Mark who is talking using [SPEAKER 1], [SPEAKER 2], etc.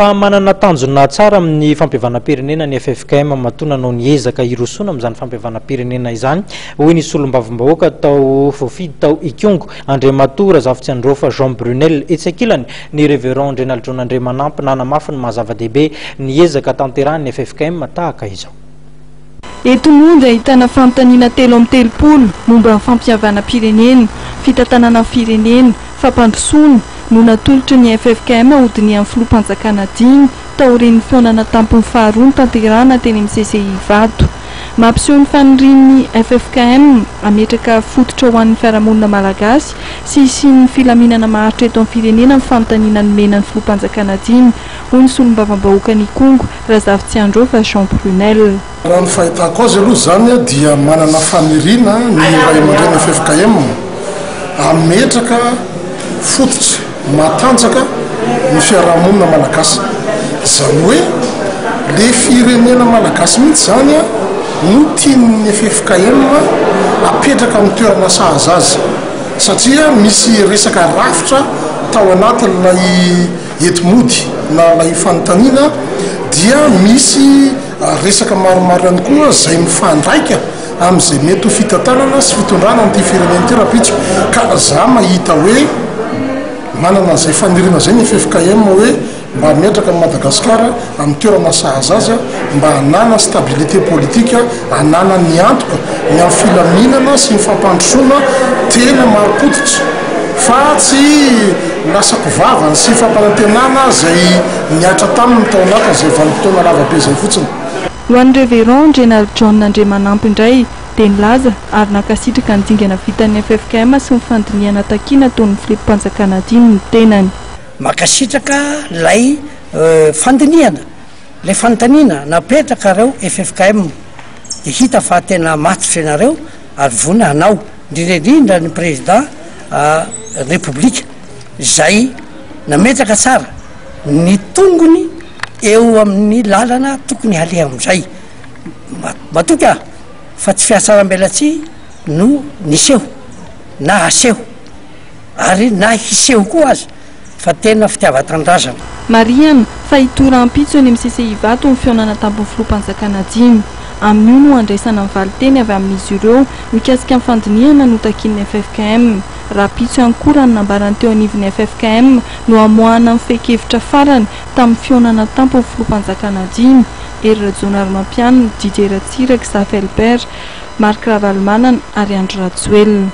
[SPEAKER 1] fa manana tanjona tsara amin'ny fampiavanam-pirenena ny FFKM matona nao niezaka irosona amin'izany fampiavanam-pirenena izany hoy ny solom-bavim-bahoaka tao voafidy tao Ikongo Andriamatora Zavitsy Androfa Jean Brunel etsakilany ny révérend Rénal John Andriamanampy nanamafy ny mahazava-dehibe niezaka tanterahan'ny FFKM tahaka izao.
[SPEAKER 2] Eto monja ahitana fanontaniana 3 amby 30 momba ny fampiavanam-pirenena, fitantanana firenena, fampandrosoana no natolotry ny FFKM ahodiny amin'ny filoham-panjakana dimy taorian'ny fionana tampony faharoa tanterahana teny amin'ny CCI Vato. Mampiseho ny fanirian'ny FFKM ametraka fototra ho an'ny fiarahamonina malagasy sy ny filaminana maharitra eto amin'ny firenena amin'ny fanontaniana nomena ny filoham-panjakana dimy hoy ny solom-bavim-bahoaka ny Kongo Razavitsy Androfa Jean Brunel.
[SPEAKER 3] Raha ny fahitako azy aloha zany dia manana faniriana ny ray aman-dreny FFKM ametraka fototra matanjaka ny fiarahamonina malagasy. Zany hoe le firenena malagasy mihitsy zany no tian'ny FFKM apetraka amin'ny toerana sahaza azy satria misy resaka rafitra tao anatin'ilay etimody na lay fanontaniana dia misy resaka maromaro ihany koa zay mifandraika amin'izay mety ho fitantanana sy fitondrana n'ity firenena ity rapitso ka za mahita hoe manana zay faniriana zay ny FFKM hoe mba ametraka amin'ny Madagasikara amin'ny toerana sahaza azy mba hanana stabilité politique hanana ny antoka ny amin'ny filaminana sy ny fampandrosoana tena maropotitra fa tsy lasako-vavany sy fampanantenana zay niatra taminy tao anaty zay vanim-potoana lavabe zay fotsiny.
[SPEAKER 2] Ho an'ny révérend Rénal John Andriamanampy indray dia nilaza ary nakasitraka ny dingana vitan'ny FFKM sy ny fandiniana takiana toy ny filoham-panjakana dimy ny tenany.
[SPEAKER 4] Makasitraka lay fandiniana lay fanontaniana napetraka reo FFKM dia hita fa tena matotra ianareo ary vona hanao indrindrindrindra ny président république zay nametraka tsara ny tongony eo amin'ny lalana tokony haleha amin'izay matoky fa tsy fiatsaram-belatsy no niseho na aseho ary na hiseho koa azy fa tena fitiava-tandrazana.
[SPEAKER 2] Mariana fa hitora ampitso any amin'ny CCI Vato ny fionana tampony filoham-panjakana dimy amin'io no andraisana ny valiteny avy amin'izy ireo mikasika amin'ny fandiniana no takin'ny FFKM. Rapitso ihany koa raha ny nambarany teo anivon'ny FFKM no amoahana amin'ny fehi-kevitra farany tamin'ny fionana tampony filoham-panjakana dimy. Ery Rajonary Mampianina, DJ Ratsiraka, Safy Albert, Marc Ravalmanana ary Andro Rajoelina.